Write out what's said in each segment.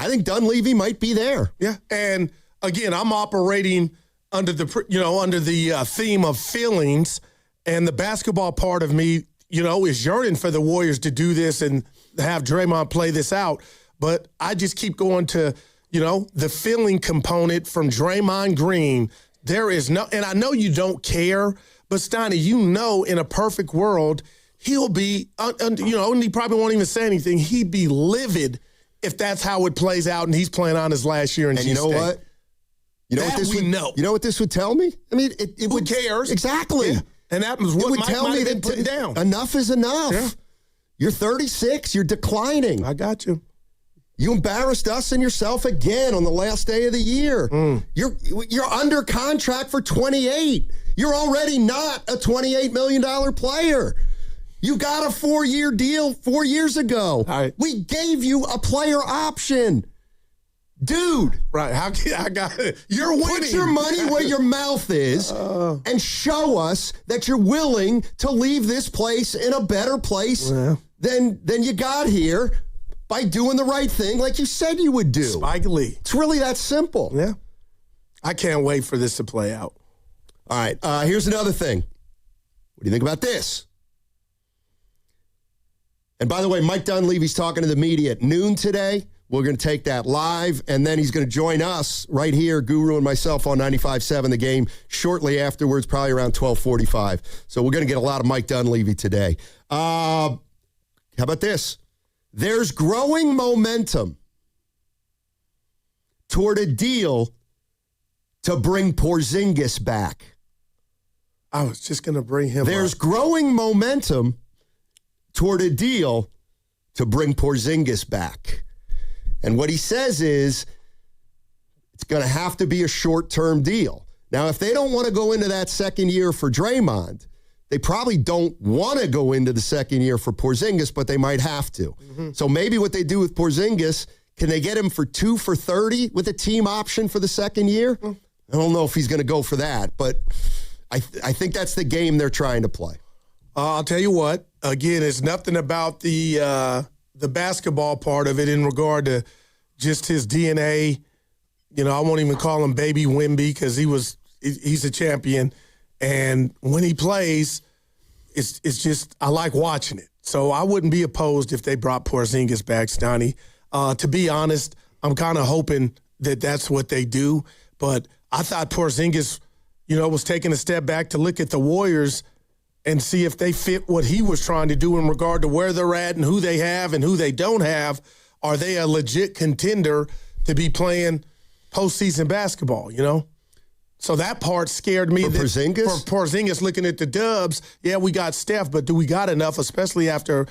I think Dunleavy might be there. Yeah, and again, I'm operating under the theme of feelings, and the basketball part of me, is yearning for the Warriors to do this and have Draymond play this out. But I just keep going to, the feeling component from Draymond Green. There is no, and I know you don't care, but Steiny, in a perfect world, he'll be, and he probably won't even say anything. He'd be livid if that's how it plays out and he's playing on his last year in G-State. And you know what? You know what this would tell me? I mean, Who cares? Exactly. Yeah. And that was what it would Mike tell might me have been that putting down. Enough is enough. Yeah. You're 36. You're declining. I got you. You embarrassed us and yourself again on the last day of the year. You're under contract for 28. You're already not a $28 million player. You got a 4-year deal 4 years ago. Right. We gave you a player option. Dude. Right. I got it. You're winning. Put your money where your mouth is and show us that you're willing to leave this place in a better place than you got here by doing the right thing like you said you would do. Spike Lee. It's really that simple. Yeah. I can't wait for this to play out. All right. Here's another thing. What do you think about this? And by the way, Mike Dunleavy's talking to the media at noon today. We're going to take that live, and then he's going to join us right here, Guru and myself, on 95.7 The Game shortly afterwards, probably around 12:45. So we're going to get a lot of Mike Dunleavy today. How about this? There's growing momentum toward a deal to bring Porzingis back. I was just going to bring him There's up. growing momentum toward a deal to bring Porzingis back. And what he says is it's going to have to be a short-term deal. Now, if they don't want to go into that second year for Draymond, they probably don't want to go into the second year for Porzingis, but they might have to. Mm-hmm. So maybe what they do with Porzingis, can they get him for 2 for $30 with a team option for the second year? I don't know if he's going to go for that, but I think that's the game they're trying to play. I'll tell you what. Again, it's nothing about the basketball part of it in regard to just his DNA. I won't even call him Baby Wemby because he's a champion. And when he plays, it's just, I like watching it. So I wouldn't be opposed if they brought Porzingis back, Stoney. To be honest, I'm kind of hoping that that's what they do. But I thought Porzingis, was taking a step back to look at the Warriors and see if they fit what he was trying to do in regard to where they're at and who they have and who they don't have. Are they a legit contender to be playing postseason basketball, So that part scared me. For Porzingis? For Porzingis looking at the Dubs, yeah, we got Steph, but do we got enough, especially after,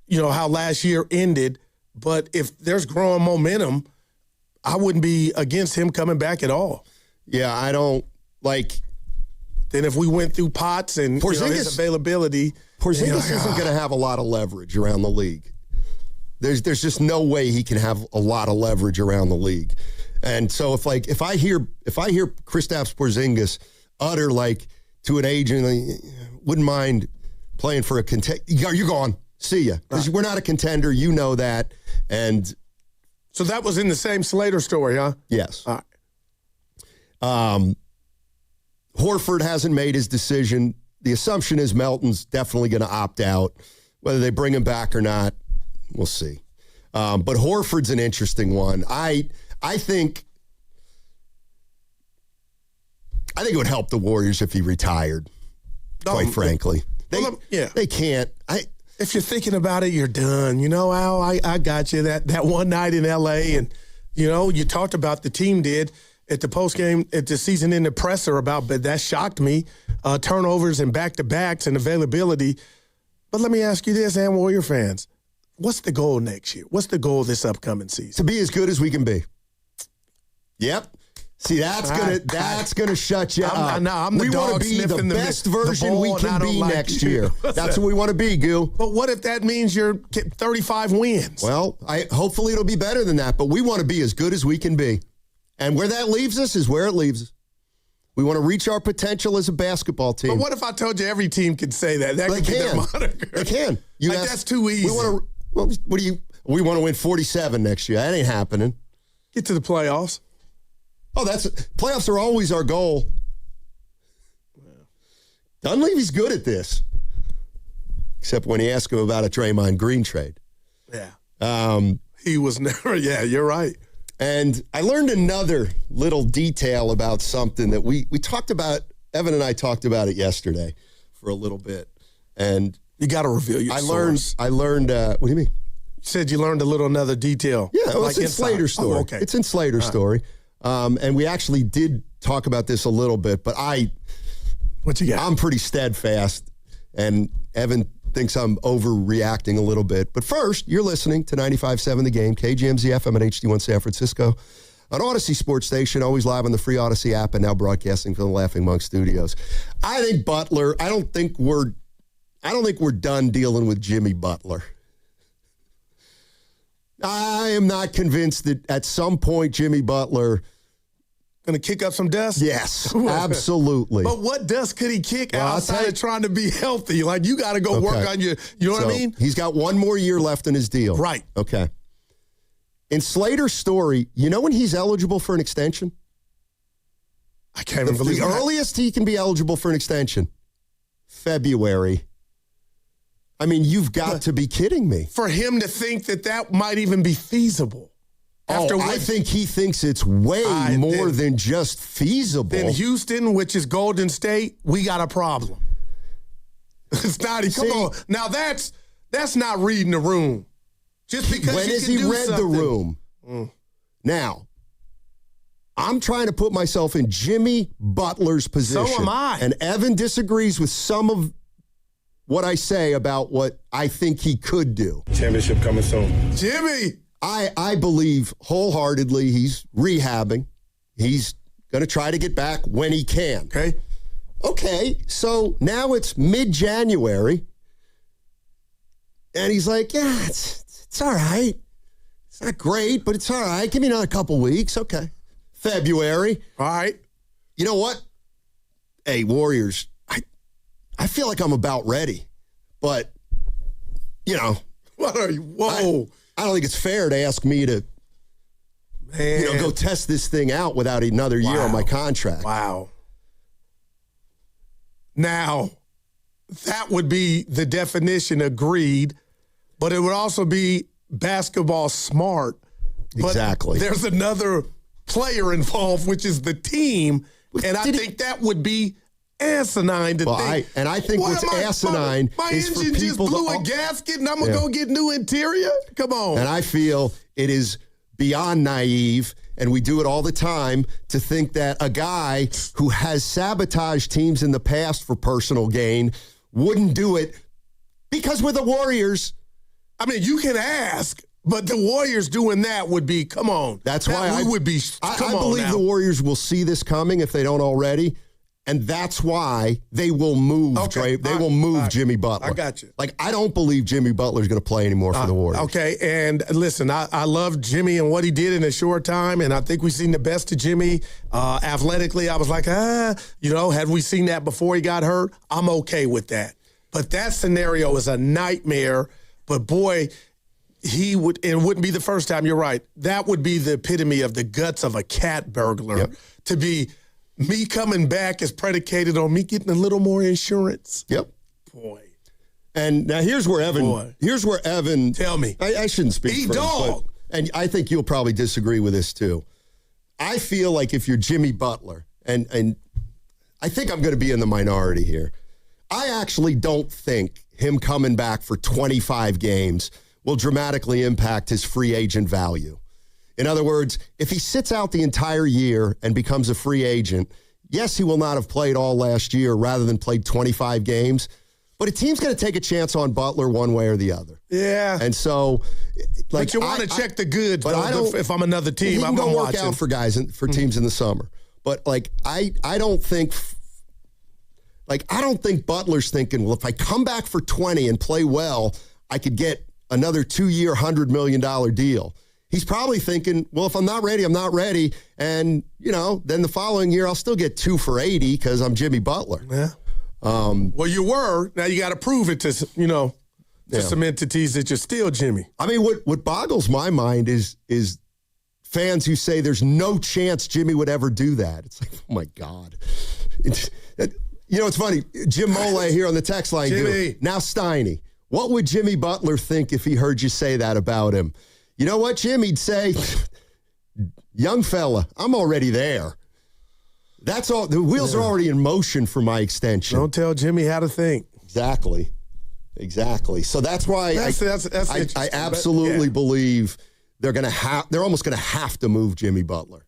how last year ended? But if there's growing momentum, I wouldn't be against him coming back at all. Yeah, I don't like. Then if we went through Potts and his availability. Porzingis isn't going to have a lot of leverage around the league. There's just no way he can have a lot of leverage around the league. And so if I hear Kristaps Porzingis utter to an agent, wouldn't mind playing for a contender. You're gone. See ya. Because we're not a contender. You know that. And so that was in the same Slater story, huh? Yes. All right. Horford hasn't made his decision. The assumption is Melton's definitely going to opt out. Whether they bring him back or not, we'll see. But Horford's an interesting one. I think it would help the Warriors if he retired, quite frankly. They can't. If you're thinking about it, you're done. Al, I got you. That one night in L.A. and, you talked about the team did at the postgame, at the season in the presser but that shocked me. Turnovers and back-to-backs and availability. But let me ask you this, and Warrior fans. What's the goal next year? What's the goal this upcoming season? To be as good as we can be. Yep. See, that's gonna shut you up. I'm the we want to be the best version we can be next year. That's what we want to be, Goo. But what if that means you're 35 wins? Well, hopefully it'll be better than that, but we want to be as good as we can be. And where that leaves us is where it leaves us. We want to reach our potential as a basketball team. But what if I told you every team could say that? That could be their moniker. They can. That's too easy. We want to win 47 next year. That ain't happening. Get to the playoffs. Oh, playoffs are always our goal. Dunleavy's good at this. Except when you ask him about a Draymond Green trade. Yeah. He was never, you're right. And I learned another little detail about something that we talked about. Evan and I talked about it yesterday for a little bit. And you got to reveal your source. I learned, what do you mean? You said you learned another detail. Yeah, it's in Slater's story. Oh, okay. It's in Slater's story. And we actually did talk about this a little bit, but what you got? I'm pretty steadfast, and Evan thinks I'm overreacting a little bit. But first, you're listening to 95.7 The Game, KGMZ FM at HD1 San Francisco, an Odyssey sports station, always live on the free Odyssey app and now broadcasting from the Laughing Monk Studios. I think Butler, I don't think we're done dealing with Jimmy Butler. I am not convinced that at some point Jimmy Butler going to kick up some dust? Yes, absolutely. But what dust could he kick outside of trying to be healthy? Like, you got to go work on you know what I mean? He's got one more year left in his deal. Right. Okay. In Slater's story, you know when he's eligible for an extension? I can't even believe the earliest he can be eligible for an extension, February. I mean, you've got to be kidding me. For him to think that might even be feasible. I think he thinks it's way more than just feasible. In Houston, which is Golden State, we got a problem. It's not. Come on. Now that's not reading the room. Just because when you has can he do read something. the room? Now, I'm trying to put myself in Jimmy Butler's position. So am I. And Evan disagrees with some of what I say about what I think he could do. Championship coming soon. Jimmy! I believe wholeheartedly he's rehabbing. He's going to try to get back when he can. Okay, so now it's mid-January, and he's like, yeah, it's all right. It's not great, but it's all right. Give me another couple weeks. Okay. February. All right. You know what? Hey, Warriors, I feel like I'm about ready, but, you know. What are you? Whoa. I don't think it's fair to ask me to, go test this thing out without another year on my contract. Wow. Now, that would be the definition, agreed, but it would also be basketball smart. Exactly. But there's another player involved, which is the team, and I think that would be asinine to think. I think what's asinine is for engine just people blew a gasket and I'm going to go get new interior? Come on. And I feel it is beyond naive, and we do it all the time, to think that a guy who has sabotaged teams in the past for personal gain wouldn't do it because we're the Warriors. I mean, you can ask, but the Warriors doing that would be, come on. That's why we would be, I believe the Warriors will see this coming if they don't already. And that's why they will move. Okay. They will move Jimmy Butler. I got you. Like, I don't believe Jimmy Butler's going to play anymore for the Warriors. Okay, and listen, I love Jimmy and what he did in a short time, and I think we've seen the best of Jimmy. Athletically, I was like, had we seen that before he got hurt? I'm okay with that. But that scenario is a nightmare. But boy, it wouldn't be the first time. You're right. That would be the epitome of the guts of a cat burglar. To be. Me coming back is predicated on me getting a little more insurance. Yep. Boy. And now here's where Evan. Tell me. I shouldn't speak for him, and I think you'll probably disagree with this too. I feel like if you're Jimmy Butler, and I think I'm going to be in the minority here, I actually don't think him coming back for 25 games will dramatically impact his free agent value. In other words, if he sits out the entire year and becomes a free agent, yes, he will not have played all last year rather than played 25 games, but a team's going to take a chance on Butler one way or the other. Yeah. And so, but you want to check the goods, but if I'm another team, I'm going to watch out for guys for teams in the summer. But I don't think Butler's thinking, well, if I come back for 20 and play well, I could get another 2-year, $100 million deal. He's probably thinking, well, if I'm not ready, I'm not ready. And, then the following year, I'll still get 2 for 80 because I'm Jimmy Butler. Yeah. Well, you were. Now you got to prove it to, some entities that you're still Jimmy. I mean, what boggles my mind is fans who say there's no chance Jimmy would ever do that. It's like, oh, my God. It's funny. Jim Mole here on the text line. Jimmy. Now, Steiny, what would Jimmy Butler think if he heard you say that about him? You know what, Jim? He'd say, young fella, I'm already there. That's all. The wheels are already in motion for my extension. Don't tell Jimmy how to think. Exactly. So that's why I absolutely believe they're almost going to have to move Jimmy Butler.